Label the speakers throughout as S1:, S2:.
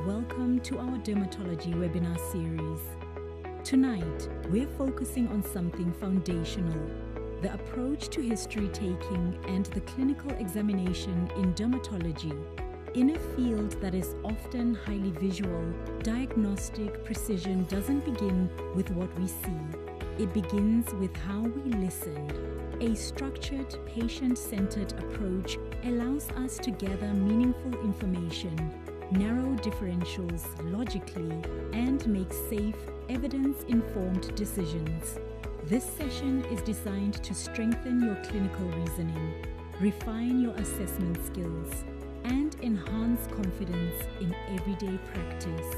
S1: welcome to our dermatology webinar series. Tonight, we're focusing on something foundational, the approach to history taking and the clinical examination in dermatology. In a field that is often highly visual, diagnostic precision doesn't begin with what we see. It begins with how we listen. A structured, patient-centered approach allows us to gather meaningful information, narrow differentials logically, and make safe, evidence-informed decisions. This session is designed to strengthen your clinical reasoning, refine your assessment skills, and enhance confidence in everyday practice.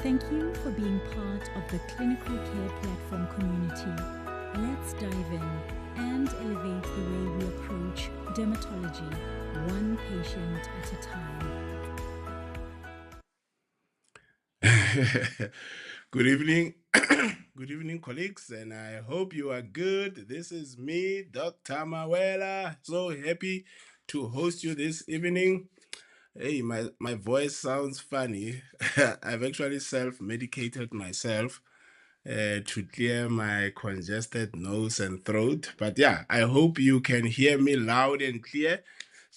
S1: Thank you for being part of the Clinical Care Platform community. Let's dive in and elevate the way we approach dermatology, one patient at a time.
S2: Good evening. Good evening, colleagues, and I hope you are good. This is me, Dr. Mawela. So happy to host you this evening. Hey, my voice sounds funny. I've actually self-medicated myself to clear my congested nose and throat. But yeah, I hope you can hear me loud and clear.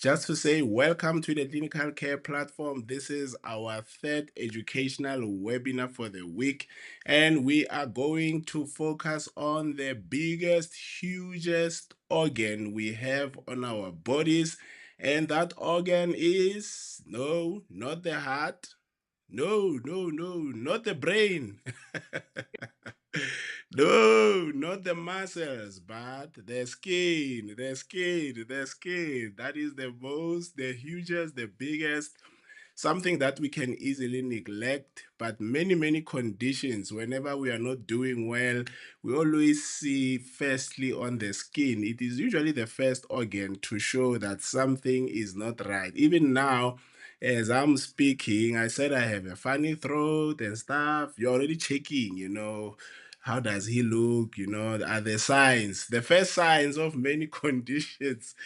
S2: Just to say, welcome to the Clinical Care Platform. This is our third educational webinar for the week, and we are going to focus on the biggest, hugest organ we have on our bodies, and that organ is, no, not the heart. No, not the brain. No, not the muscles, but the skin, the skin, the skin. That is the most, the hugest, the biggest, something that we can easily neglect. But many conditions, whenever we are not doing well, we always see firstly on the skin. It is usually the first organ to show that something is not right. Even now, as I'm speaking, I said I have a funny throat and stuff. You're already checking, how does he look? Are the signs, the first signs of many conditions.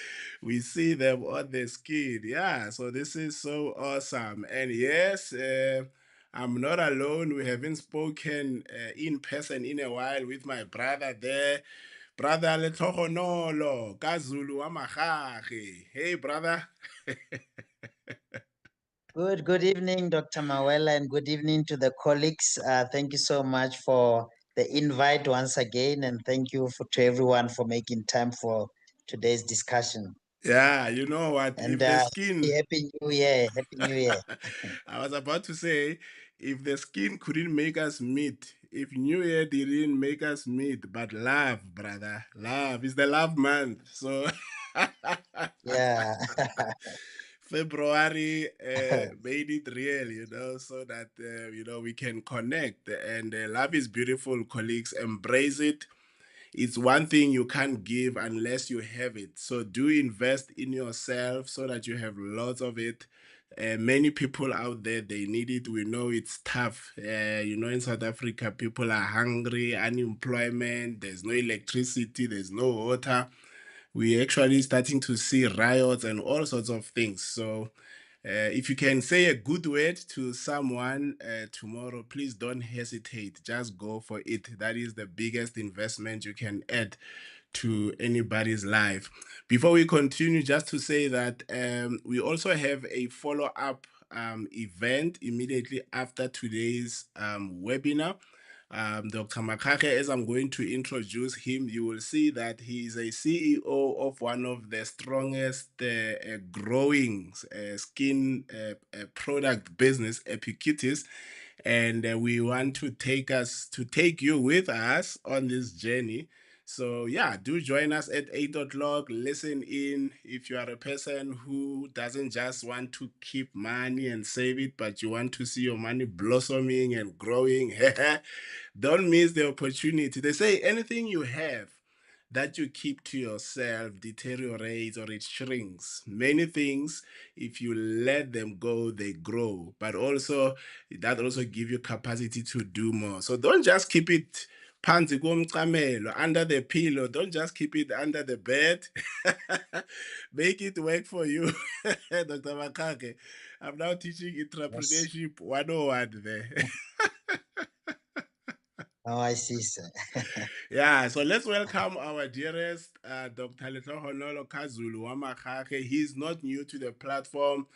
S2: We see them on the skin. Yeah, so this is so awesome. And yes, I'm not alone. We haven't spoken in person in a while with my brother there. Brother Letlogonolo, Kazulu Amahage. Hey, brother.
S3: Good evening, Dr. Mawela, and good evening to the colleagues. Thank you so much for the invite once again, and thank you to everyone for making time for today's discussion.
S2: Yeah, you know what?
S3: And
S2: If the skin,
S3: Happy New Year, Happy New Year.
S2: I was about to say, if the skin couldn't make us meet, if New Year didn't make us meet, but love, brother, love is the love month. So
S3: Yeah.
S2: February made it real, so that we can connect. And love is beautiful, colleagues. Embrace it. It's one thing you can't give unless you have it. So do invest in yourself so that you have lots of it. Many people out there, they need it. We know it's tough. In South Africa, people are hungry, unemployment, there's no electricity, there's no water. We're actually starting to see riots and all sorts of things. So if you can say a good word to someone tomorrow, please don't hesitate. Just go for it. That is the biggest investment you can add to anybody's life. Before we continue, just to say that we also have a follow up event immediately after today's webinar. Dr. Makake, as I'm going to introduce him, you will see that he is a CEO of one of the strongest growing skin product business, Epicutis. And we want to take you with us on this journey. So yeah, do join us at 8 o'clock. Listen in. If you are a person who doesn't just want to keep money and save it, but you want to see your money blossoming and growing, don't miss the opportunity. They say anything you have that you keep to yourself deteriorates or it shrinks. Many things, if you let them go, they grow. But also, that also give you capacity to do more. So don't just keep it phansi komcamelo, under the pillow. Don't just keep it under the bed. Make it work for you. Dr. Makake, I'm now teaching
S3: Yes.
S2: entrepreneurship 101 there.
S3: Oh, I see, sir.
S2: Yeah, so let's welcome our dearest Dr. Honolo Kazulu Wamakake. He's not new to the platform.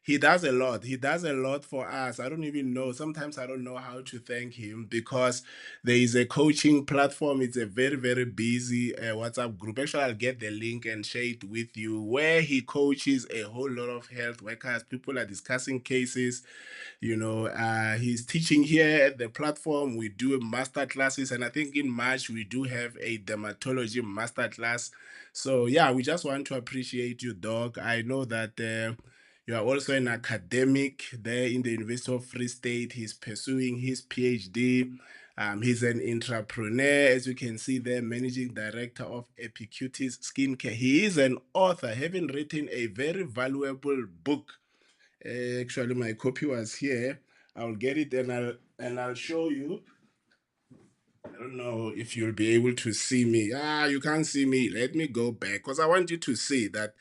S2: He does a lot. He does a lot for us. I don't even know. Sometimes I don't know how to thank him because there is a coaching platform. It's a very, very busy WhatsApp group. Actually, I'll get the link and share it with you where he coaches a whole lot of health workers. People are discussing cases. He's teaching here at the platform. We do master classes, and I think in March we do have a dermatology master class. So yeah, we just want to appreciate you, Doc. I know that you are also an academic there in the University of Free State. He's pursuing his PhD. He's an entrepreneur, as you can see there, managing director of Epicutis Skincare. He is an author, having written a very valuable book. Actually, my copy was here. I'll get it and I'll show you. I don't know if you'll be able to see me. You can't see me. Let me go back because I want you to see that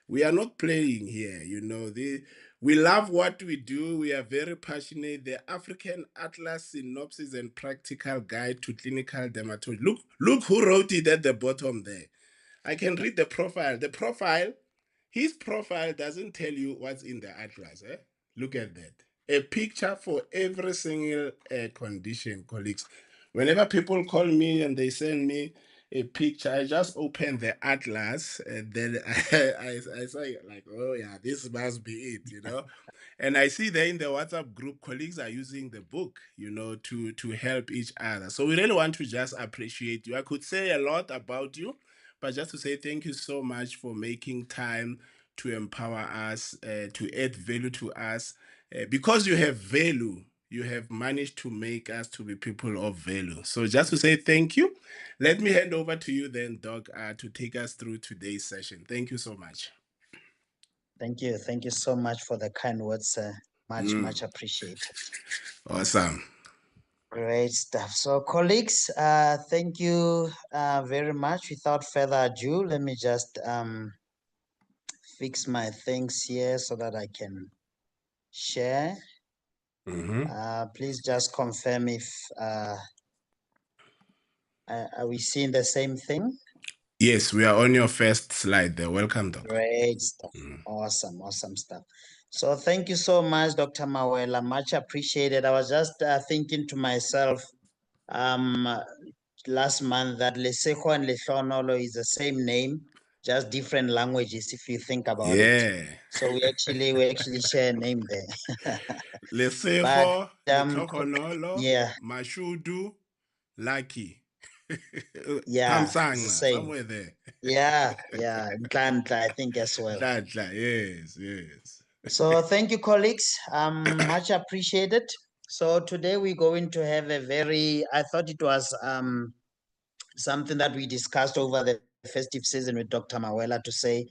S2: we are not playing here. We love what we do. We are very passionate. The African Atlas Synopsis and Practical Guide to Clinical Dermatology. Look who wrote it at the bottom there. I can read the profile. His profile doesn't tell you what's in the atlas. Look at that. A picture for every single condition, colleagues. Whenever people call me and they send me a picture, I just open the atlas and then I say, like, oh yeah, this must be it. And I see there in the WhatsApp group, colleagues are using the book, to help each other. So we really want to just appreciate you. I could say a lot about you, but just to say thank you so much for making time to empower us, to add value to us. Because you have value, you have managed to make us to be people of value. So just to say thank you, let me hand over to you then, Doc, to take us through today's session. Thank you so much.
S3: Thank you. Thank you so much for the kind words, sir. Much appreciated.
S2: Awesome.
S3: Great stuff. So, colleagues, thank you very much. Without further ado, let me just fix my things here so that I can share. Please just confirm if are we seeing the same thing?
S2: Yes, we are on your first slide there. Welcome, Doc.
S3: Great stuff. Awesome stuff. So thank you so much, Dr. Mawela. Much appreciated. I was just thinking to myself last month that Lesego and Lehloonolo is the same name. just different languages if you think about it.
S2: Yeah.
S3: So we actually share a name there. But
S2: Lesefo, Letokonolo,
S3: yeah,
S2: Mashudu, Lucky.
S3: yeah, it's the
S2: Tamsangla,
S3: same.
S2: somewhere there.
S3: Yeah, Ntlantla, I think as well.
S2: Dladla, yes, yes.
S3: So thank you, colleagues. Much appreciated. So today we're going to have a very, I thought it was something that we discussed over the festive season with Dr. Mawela to say,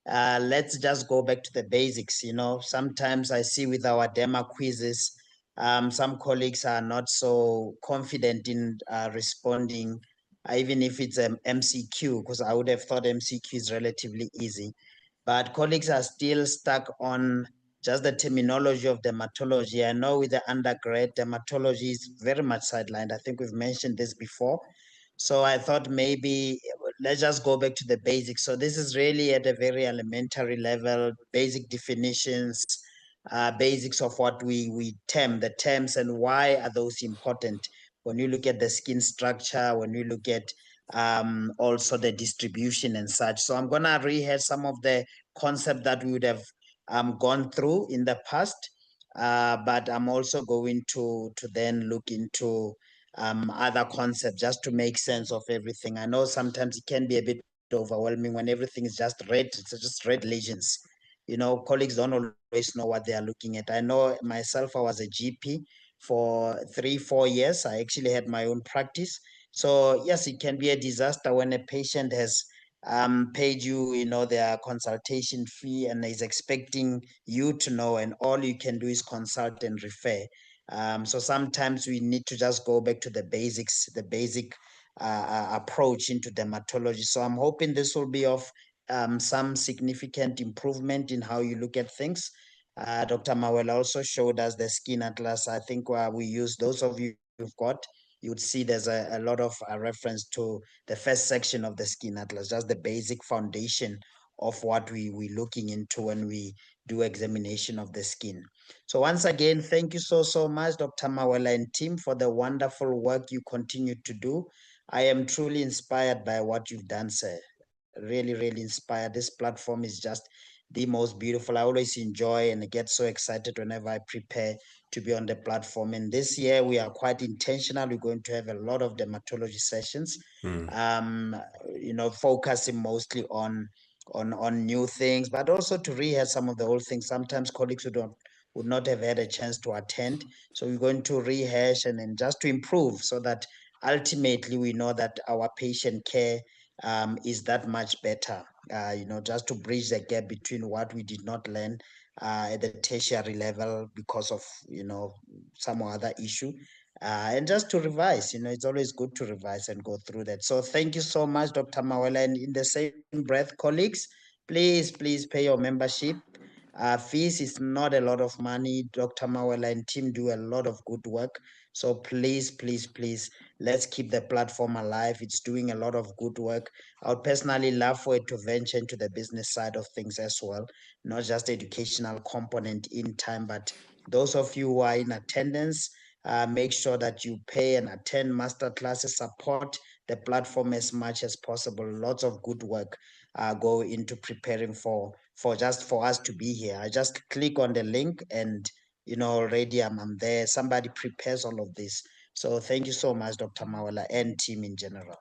S3: let's just go back to the basics. Sometimes I see with our DEMA quizzes, some colleagues are not so confident in responding, even if it's an MCQ, because I would have thought MCQ is relatively easy. But colleagues are still stuck on just the terminology of dermatology. I know with the undergrad, dermatology is very much sidelined. I think we've mentioned this before. So I thought maybe let's just go back to the basics. So this is really at a very elementary level, basic definitions, basics of what we term, the terms and why are those important. When you look at the skin structure, when you look at also the distribution and such. So I'm gonna rehearse some of the concept that we would have gone through in the past, but I'm also going to then look into other concepts just to make sense of everything. I know sometimes it can be a bit overwhelming when everything is just red. It's just red lesions. Colleagues don't always know what they are looking at. I know myself, I was a GP for 3-4 years. I actually had my own practice. So yes, it can be a disaster when a patient has paid their consultation fee and is expecting you to know, and all you can do is consult and refer. So sometimes we need to just go back to the basics, the basic approach into dermatology. So I'm hoping this will be of some significant improvement in how you look at things. Dr. Mawela also showed us the skin atlas. I think we use, those of you who've got, you would see there's a lot of reference to the first section of the skin atlas, just the basic foundation of what we're looking into when we do examination of the skin. So once again, thank you so much, Dr. Mawela and team, for the wonderful work you continue to do. I am truly inspired by what you've done, sir. Really inspired. This platform is just the most beautiful. I always enjoy and get so excited whenever I prepare to be on the platform. And this year we are quite intentional. We're going to have a lot of dermatology sessions, focusing mostly on new things, but also to rehearse some of the old things. Sometimes colleagues would not have had a chance to attend. So we're going to rehash and then just to improve so that ultimately we know that our patient care is that much better, just to bridge the gap between what we did not learn at the tertiary level because of, some other issue. And just to revise, it's always good to revise and go through that. So thank you so much, Dr. Mawela. And in the same breath, colleagues, please pay your membership. Fees is not a lot of money. Dr. Mawela and team do a lot of good work. So please, let's keep the platform alive. It's doing a lot of good work. I would personally love for it to venture into the business side of things as well, not just educational component in time, but those of you who are in attendance, make sure that you pay and attend master classes, support the platform as much as possible. Lots of good work go into preparing for us to be here. I just click on the link and already I'm there. Somebody prepares all of this. So thank you so much, Dr. Mawela and team in general.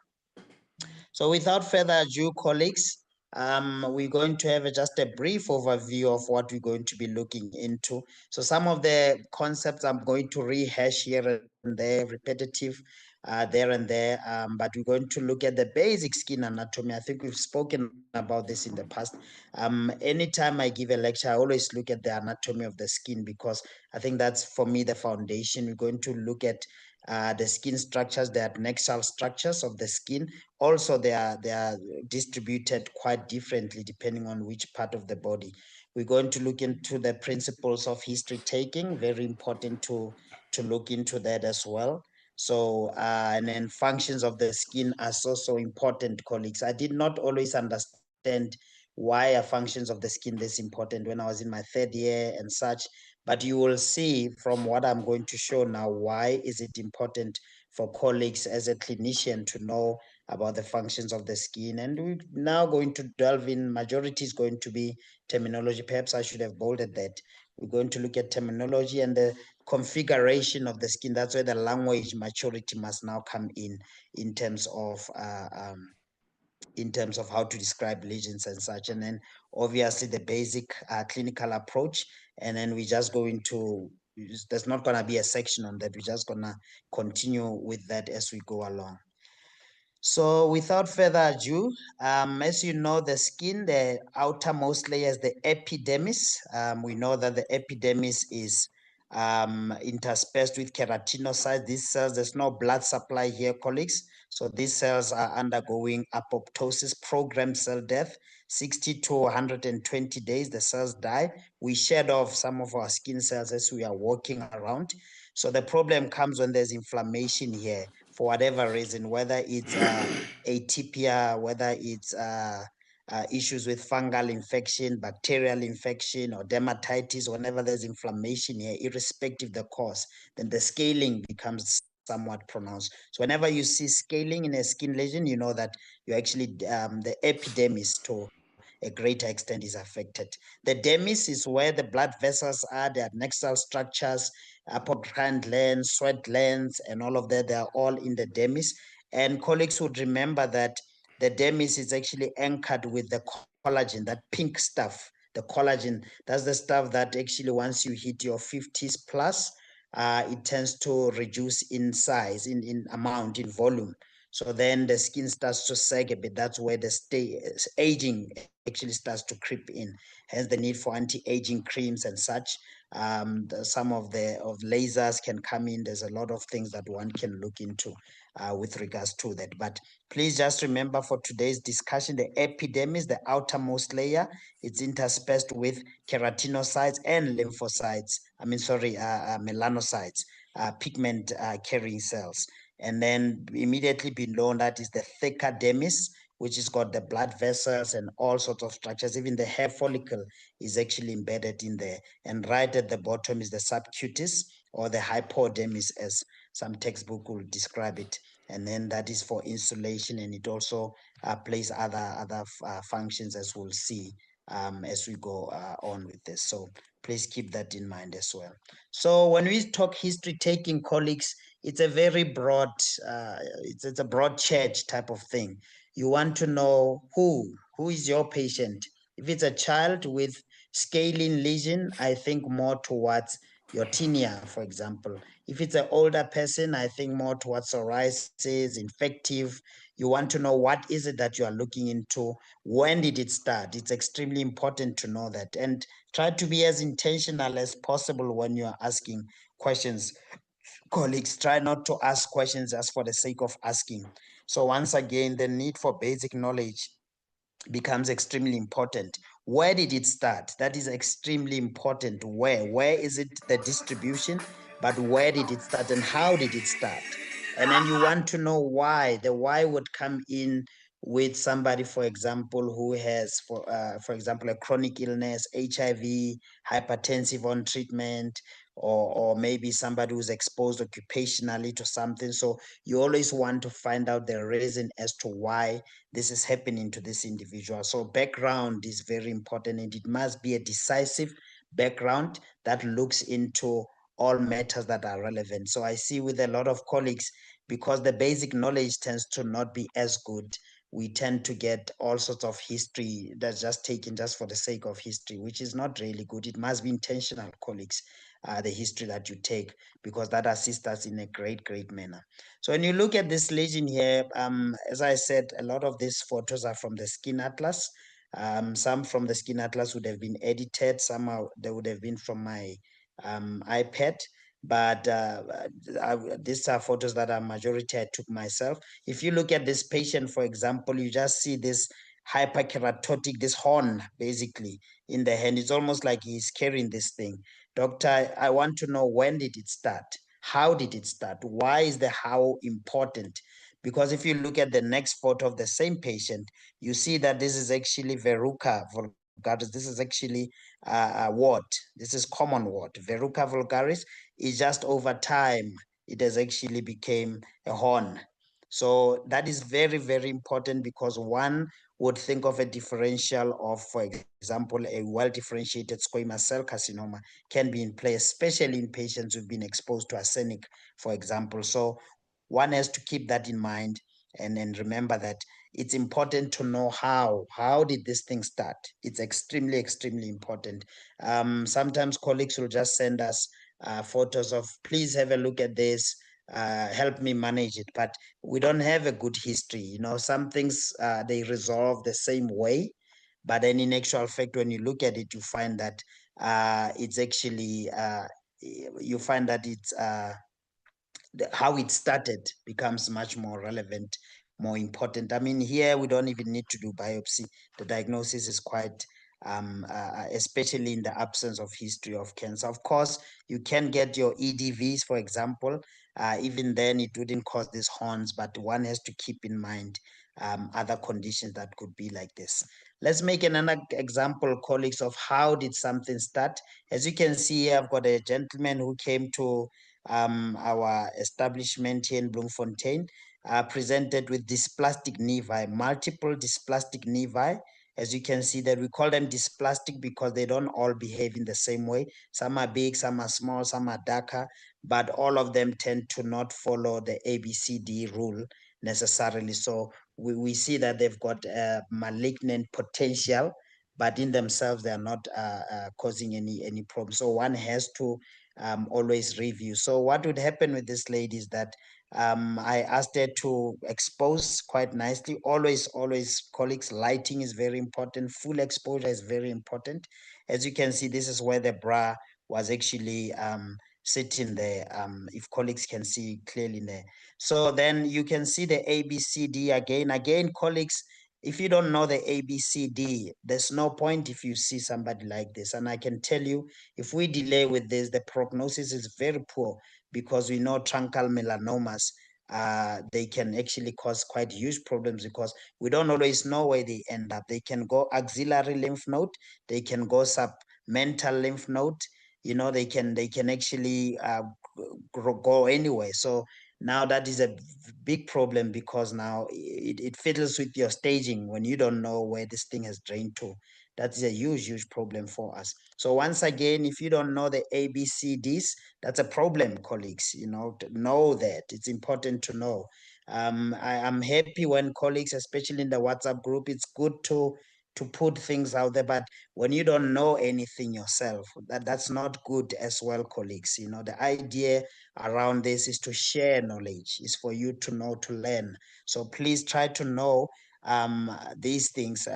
S3: So without further ado, colleagues, we're going to have just a brief overview of what we're going to be looking into. So some of the concepts I'm going to rehash here and there, repetitive there and there, but we're going to look at the basic skin anatomy. I think we've spoken about this in the past. Anytime I give a lecture, I always look at the anatomy of the skin because I think that's, for me, the foundation. We're going to look at the skin structures, the adnexal structures of the skin. Also, they are distributed quite differently depending on which part of the body. We're going to look into the principles of history taking, very important to look into that as well. So, and then functions of the skin are so important, colleagues. I did not always understand why are functions of the skin this important when I was in my third year and such. But you will see from what I'm going to show now, why is it important for colleagues as a clinician to know about the functions of the skin. And we're now going to delve in, majority is going to be terminology. Perhaps I should have bolded that. We're going to look at terminology and the configuration of the skin. That's where the language maturity must now come in terms of how to describe lesions and such. And then obviously the basic clinical approach. And then we're just going to, there's not going to be a section on that. We're just going to continue with that as we go along. So without further ado, as you know, the skin, the outermost layer is the epidermis. We know that the epidermis is interspersed with keratinocytes. These cells, there's no blood supply here, colleagues. So these cells are undergoing apoptosis, programmed cell death. 60 to 120 days, the cells die. We shed off some of our skin cells as we are walking around. So the problem comes when there's inflammation here for whatever reason, whether it's atypia, whether it's issues with fungal infection, bacterial infection, or dermatitis. Whenever there's inflammation here, irrespective of the cause, then the scaling becomes somewhat pronounced. So whenever you see scaling in a skin lesion, you know that you actually the epidermis to a greater extent is affected. The dermis is where the blood vessels are, the adnexal structures, apocrine glands, sweat glands, and all of that. They are all in the dermis. And colleagues would remember that the dermis is actually anchored with the collagen, that pink stuff. The collagen, that's the stuff that actually once you hit your 50s plus, it tends to reduce in size, in amount, in volume. So then the skin starts to sag a bit. That's where the aging actually starts to creep in. Hence the need for anti-aging creams and such. Some of lasers can come in. There's a lot of things that one can look into with regards to that. But please just remember for today's discussion, the epidermis, the outermost layer, it's interspersed with keratinocytes and lymphocytes. Melanocytes, pigment carrying cells. And then immediately below that is the thicker dermis, which has got the blood vessels and all sorts of structures. Even the hair follicle is actually embedded in there. And right at the bottom is the subcutis or the hypodermis, as some textbook will describe it. And then that is for insulation, and it also plays other functions, as we'll see as we go on with this. So please keep that in mind as well. So when we talk history taking, colleagues, it's a very broad, it's a broad church type of thing. You want to know who is your patient. If it's a child with scaling lesion, I think more towards your tinea, for example. If it's an older person, I think more towards psoriasis, infective. You want to know what is it that you are looking into. When did it start? It's extremely important to know that, and try to be as intentional as possible when you are asking questions. Colleagues, try not to ask questions just for the sake of asking. So once again, the need for basic knowledge becomes extremely important. Where did it start? That is extremely important. Where is it the distribution? But where did it start and how did it start? And then you want to know why. The why would come in with somebody, for example, who has, for example, a chronic illness, HIV, hypertensive on treatment, or maybe somebody who's exposed occupationally to something. So you always want to find out the reason as to why this is happening to this individual. So background is very important, and it must be a decisive background that looks into all matters that are relevant. So I see with a lot of colleagues, because the basic knowledge tends to not be as good, we tend to get all sorts of history that's just taken just for the sake of history, which is not really good. It must be intentional, colleagues, the history that you take, because that assists us in a great manner. So when you look at this lesion here, as I said, a lot of these photos are from the skin atlas. Some from the skin atlas would have been edited. Some they would have been from my iPad. But these are photos that are majority I took myself. If you look at this patient, for example, you just see this hyperkeratotic, this horn basically in the hand. It's almost like he's carrying this thing. Doctor, I want to know, when did it start? How did it start? Why is the how important? Because if you look at the next photo of the same patient, you see that this is actually verruca vulgaris. This is actually a wart. This is common wart. Verruca vulgaris is just over time it has actually become a horn. So that is very, very important, because one would think of a differential of, for example, a well-differentiated squamous cell carcinoma can be in play, especially in patients who've been exposed to arsenic, for example. So one has to keep that in mind, and remember that it's important to know how did this thing start. It's extremely, extremely important. Sometimes colleagues will just send us photos of, please have a look at this, help me manage it, but we don't have a good history. Some things they resolve the same way, but then in actual fact, when you look at it, you find that it's actually you find that it's how it started becomes much more relevant, more important. I mean, here we don't even need to do biopsy. The diagnosis is quite, especially in the absence of history of cancer. Of course, you can get your EDVs, for example. Even then, it wouldn't cause these horns, but one has to keep in mind other conditions that could be like this. Let's make another example, colleagues, of how did something start. As you can see here, I've got a gentleman who came to our establishment here in Bloemfontein, presented with dysplastic nevi, multiple dysplastic nevi. As you can see that we call them dysplastic because they don't all behave in the same way. Some are big, some are small, some are darker, but all of them tend to not follow the ABCD rule necessarily. So we see that they've got a malignant potential, but in themselves, they are not causing any problem. So one has to always review. So what would happen with this lady is that I asked her to expose quite nicely. Always, colleagues, lighting is very important. Full exposure is very important. As you can see, this is where the bra was actually sitting there, if colleagues can see clearly there. So then you can see the ABCD again. Again, colleagues, if you don't know the ABCD, there's no point if you see somebody like this. And I can tell you, if we delay with this, the prognosis is very poor, because we know truncal melanomas, they can actually cause quite huge problems, because we don't always know where they end up. They can go axillary lymph node, they can go submental lymph node, they can actually go anywhere. So now that is a big problem, because now it fiddles with your staging when you don't know where this thing has drained to. That is a huge problem for us. So once again, if you don't know the ABCDs, that's a problem, colleagues. To know that it's important to know. I am happy when colleagues, especially in the WhatsApp group, it's good to put things out there, but when you don't know anything yourself, that's not good as well, colleagues. The idea around this is to share knowledge, is for you to know, to learn. So please try to know these things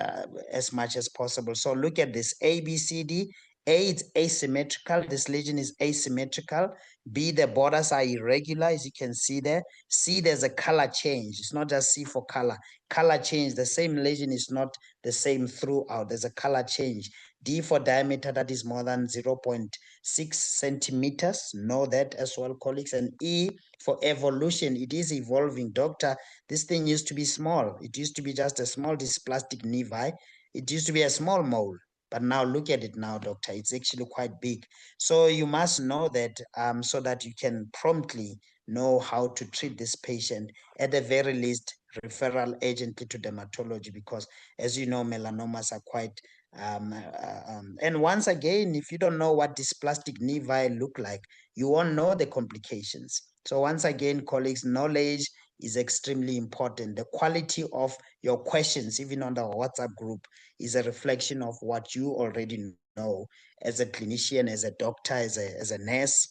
S3: as much as possible. So look at this ABCD. A, it's asymmetrical. This lesion is asymmetrical. B, the borders are irregular, as you can see there. C, there's a color change. It's not just C for color. Color change, the same lesion is not the same throughout. There's a color change. D for diameter, that is more than 0.6 centimeters. Know that as well, colleagues. And E for evolution, it is evolving. Doctor, this thing used to be small. It used to be just a small dysplastic nevi. It used to be a small mole. But now look at it now, doctor. It's actually quite big. So you must know that so that you can promptly know how to treat this patient. At the very least, referral urgently to dermatology, because as you know, melanomas are quite and once again, if you don't know what dysplastic nevi look like, you won't know the complications. So once again, colleagues, knowledge is extremely important. The quality of your questions, even on the WhatsApp group, is a reflection of what you already know as a clinician, as a doctor, as a nurse.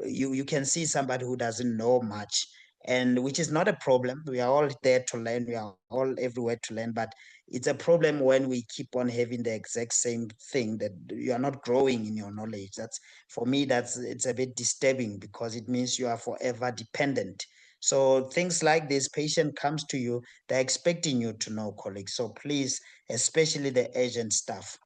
S3: You can see somebody who doesn't know much, and which is not a problem. We are all there to learn. We are all everywhere to learn, but it's a problem when we keep on having the exact same thing, that you are not growing in your knowledge. That's, for me, it's a bit disturbing, because it means you are forever dependent. So things like this, patient comes to you, they're expecting you to know, colleagues. So please, especially the agent staff.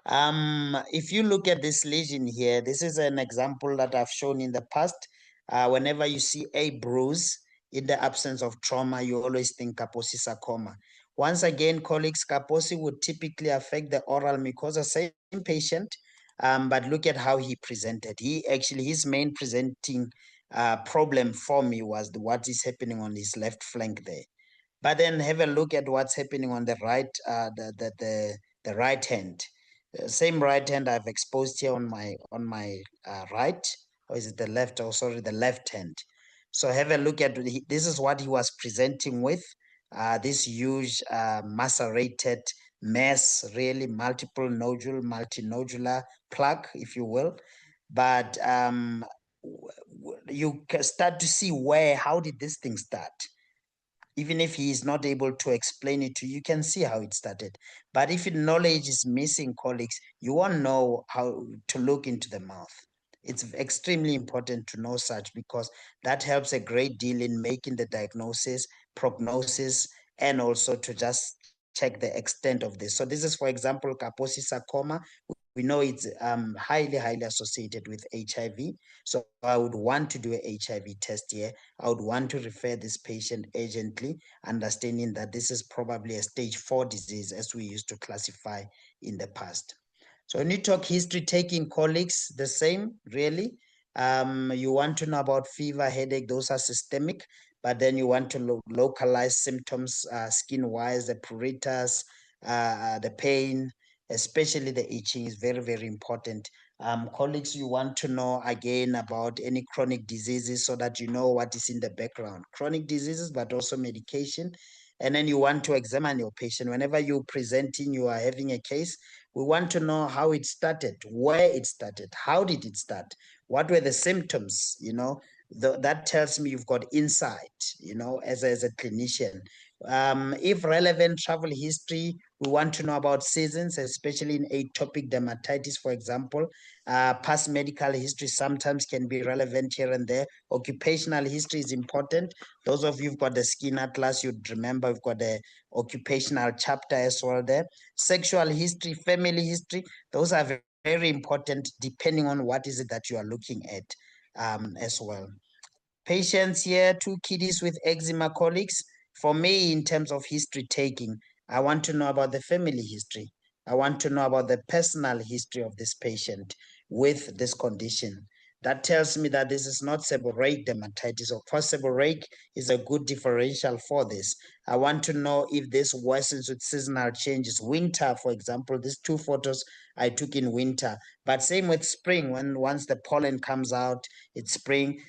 S3: If you look at this lesion here, this is an example that I've shown in the past. Whenever you see a bruise in the absence of trauma, you always think Kaposi sarcoma. Once again, colleagues, Kaposi would typically affect the oral mucosa, same patient, but look at how he presented. His main presenting problem for me was what is happening on his left flank there. But then have a look at what's happening on the right, the right hand. Same right hand I've exposed here on my right, or is it the left? Oh, sorry, the left hand. So have a look at this is what he was presenting with. This huge macerated mass, really multiple nodule, multinodular plaque, if you will. But you can start to see how did this thing start. Even if he is not able to explain it to you, you can see how it started. But if knowledge is missing, colleagues, you won't know how to look into the mouth. It's extremely important to know such, because that helps a great deal in making the diagnosis, prognosis, and also to just check the extent of this. So this is, for example, Kaposi sarcoma. We know it's highly associated with HIV. So I would want to do a HIV test here. I would want to refer this patient urgently, understanding that this is probably a stage 4 disease, as we used to classify in the past. So when you talk history taking, colleagues, the same, really. You want to know about fever, headache, those are systemic, but then you want to localize symptoms, skin-wise, the pruritus, the pain, especially the itching is very important. Colleagues, you want to know again about any chronic diseases so that you know what is in the background. Chronic diseases, but also medication. And then you want to examine your patient. Whenever you're presenting, you are having a case, we want to know how it started, where it started, how did it start, what were the symptoms, that tells me you've got insight, as a clinician. If relevant, travel history, we want to know about seasons, especially in atopic dermatitis, for example. Past medical history sometimes can be relevant here and there. Occupational history is important. Those of you who've got the skin atlas, you'd remember we've got the occupational chapter as well there. Sexual history, family history, those are very important depending on what is it that you are looking at as well. Patients here, 2 kiddies with eczema, colleagues. For me, in terms of history taking, I want to know about the family history. I want to know about the personal history of this patient with this condition. That tells me that this is not seborrheic dermatitis. Of course, seborrheic is a good differential for this. I want to know if this worsens with seasonal changes. Winter, for example, these 2 photos I took in winter. But same with spring, once the pollen comes out, it's spring.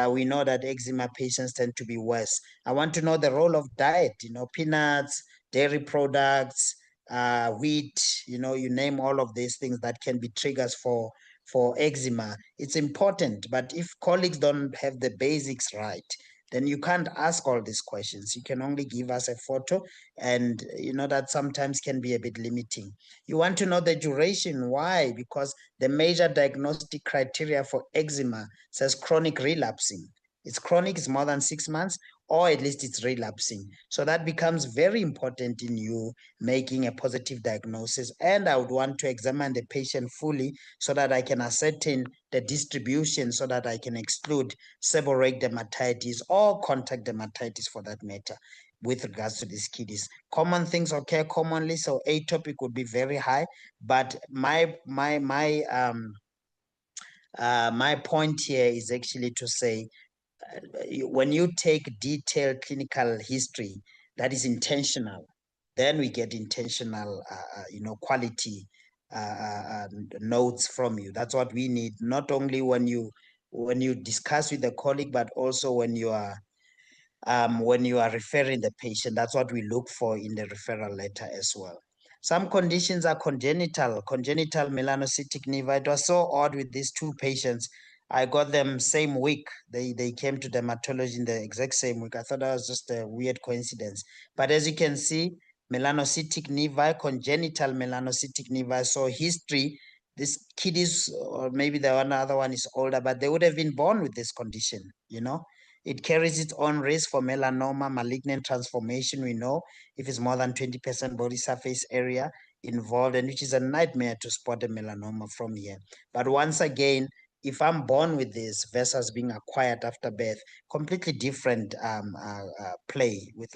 S3: We know that eczema patients tend to be worse. I want to know the role of diet, peanuts, dairy products, wheat, you name all of these things that can be triggers for eczema. It's important, but if colleagues don't have the basics right, then you can't ask all these questions. You can only give us a photo, and that sometimes can be a bit limiting. You want to know the duration. Why? Because the major diagnostic criteria for eczema says chronic relapsing. It's chronic, it's more than 6 months, or at least it's relapsing. So that becomes very important in you making a positive diagnosis. And I would want to examine the patient fully so that I can ascertain the distribution, so that I can exclude seborrheic dermatitis or contact dermatitis for that matter with regards to these kiddies. Common things occur commonly, so atopic would be very high. But my point here is actually to say, when you take detailed clinical history that is intentional, then we get intentional, quality notes from you. That's what we need, not only when you discuss with a colleague, but also when you are referring the patient. That's what we look for in the referral letter as well. Some conditions are congenital melanocytic nevi. It was so odd with these 2 patients. I got them same week. They came to dermatology in the exact same week. I thought that was just a weird coincidence. But as you can see, melanocytic nevi, congenital melanocytic nevi. So history, these kiddies, or maybe the other one is older, but they would have been born with this condition, It carries its own risk for melanoma, malignant transformation, we know, if it's more than 20% body surface area involved, and which is a nightmare to spot a melanoma from here. But once again, if I'm born with this versus being acquired after birth, completely different play with